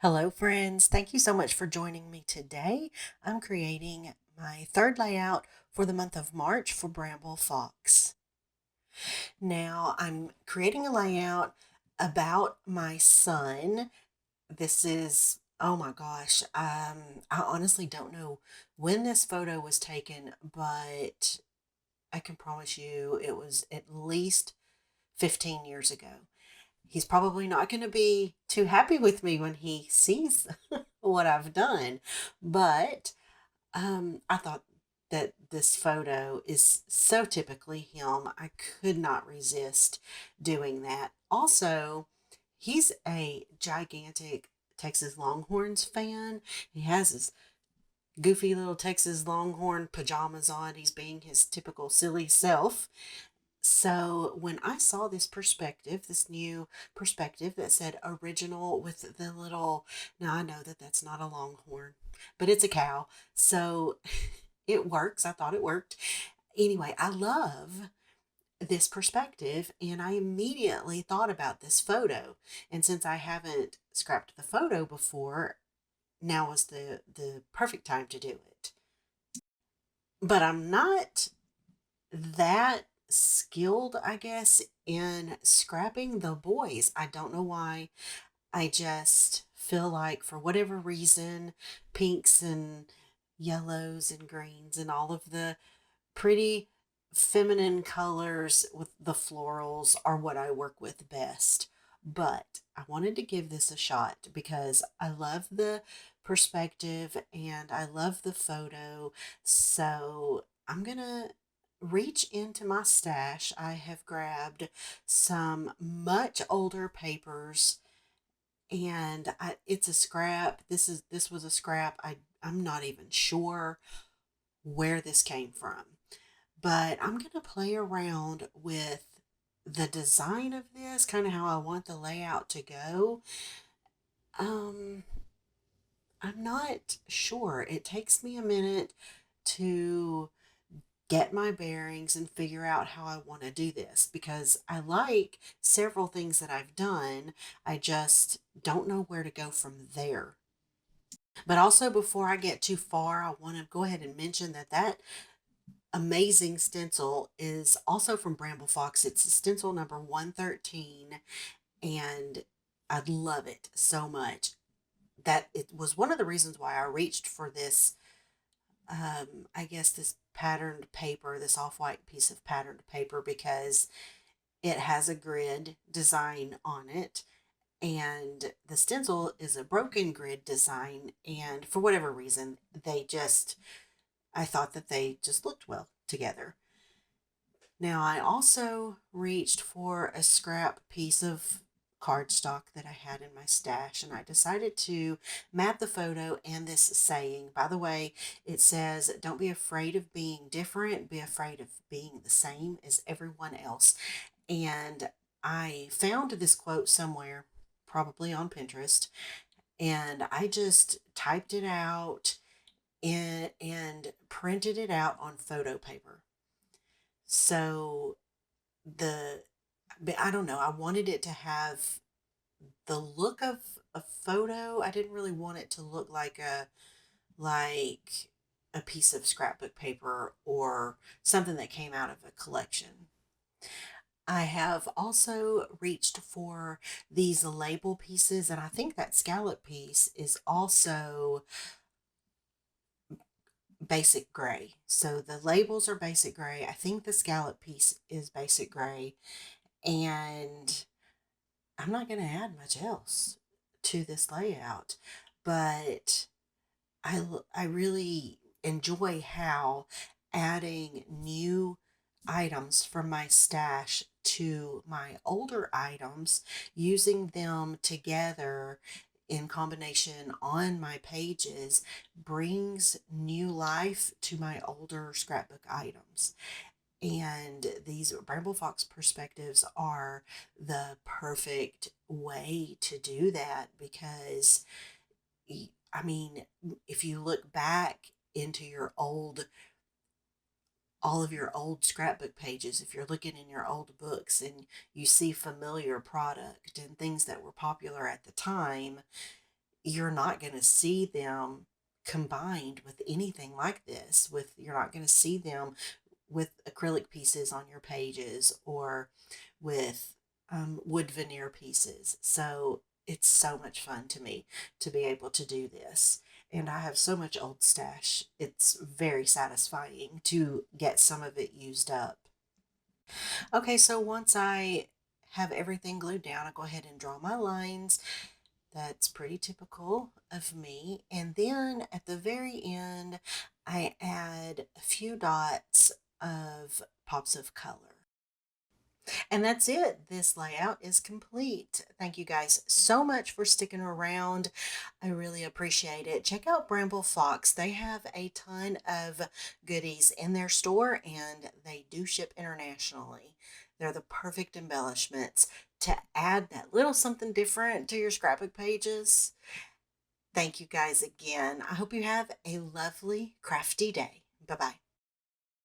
Hello, friends. Thank you so much for joining me today. I'm creating my third layout for the month of March for Bramble Fox. Now, I'm creating a layout about my son. This is, oh my gosh, I honestly don't know when this photo was taken, but I can promise you it was at least 15 years ago. He's probably not going to be too happy with me when he sees what I've done. But I thought that this photo is so typically him. I could not resist doing that. Also, he's a gigantic Texas Longhorns fan. He has his goofy little Texas Longhorn pajamas on. He's being his typical silly self. So when I saw this perspective, this new perspective that said original with the little, now I know that that's not a longhorn, but it's a cow. So it works. I thought it worked. Anyway, I love this perspective and I immediately thought about this photo. And since I haven't scrapped the photo before, now was the perfect time to do it. But I'm not that skilled, I guess, in scrapping the boys. I don't know why. I just feel like, for whatever reason, pinks and yellows and greens and all of the pretty feminine colors with the florals are what I work with best. But I wanted to give this a shot because I love the perspective and I love the photo. So I'm going to reach into my stash. I have grabbed some much older papers and it's a scrap. This was a scrap. I'm not even sure where this came from, but I'm going to play around with the design of this, kind of how I want the layout to go. Um, I'm not sure. It takes me a minute to get my bearings and figure out how I want to do this because I like several things that I've done. I just don't know where to go from there. But also, before I get too far, I want to go ahead and mention that amazing stencil is also from Bramble Fox. It's stencil number 113, and I love it so much that it was one of the reasons why I reached for this. I guess this patterned paper, this off-white piece of patterned paper, because it has a grid design on it, and the stencil is a broken grid design. And for whatever reason, I thought that they just looked well together. Now, I also reached for a scrap piece of cardstock that I had in my stash, and I decided to map the photo and this saying. By the way, it says, "Don't be afraid of being different, be afraid of being the same as everyone else." And I found this quote somewhere, probably on Pinterest, and I just typed it out and printed it out on photo paper. So the but I don't know. I wanted it to have the look of a photo. I didn't really want it to look like a piece of scrapbook paper or something that came out of a collection. I have also reached for these label pieces, and I think that scallop piece is also basic gray. So the labels are basic gray. I think the scallop piece is basic gray, and I'm not going to add much else to this layout, but I really enjoy how adding new items from my stash to my older items, using them together in combination on my pages, brings new life to my older scrapbook items. And these Bramble Fox perspectives are the perfect way to do that because, I mean, if you look back into all of your old scrapbook pages, if you're looking in your old books and you see familiar product and things that were popular at the time, you're not going to see them combined with anything like this. With You're not going to see them with acrylic pieces on your pages or with wood veneer pieces. So it's so much fun to me to be able to do this. And I have so much old stash. It's very satisfying to get some of it used up. Okay, so once I have everything glued down, I go ahead and draw my lines. That's pretty typical of me. And then at the very end, I add a few dots of pops of color. And that's it. This layout is complete. Thank you guys so much for sticking around. I really appreciate it. Check out Bramble Fox. They have a ton of goodies in their store and they do ship internationally. They're the perfect embellishments to add that little something different to your scrapbook pages. Thank you guys again. I hope you have a lovely crafty day. Bye-bye.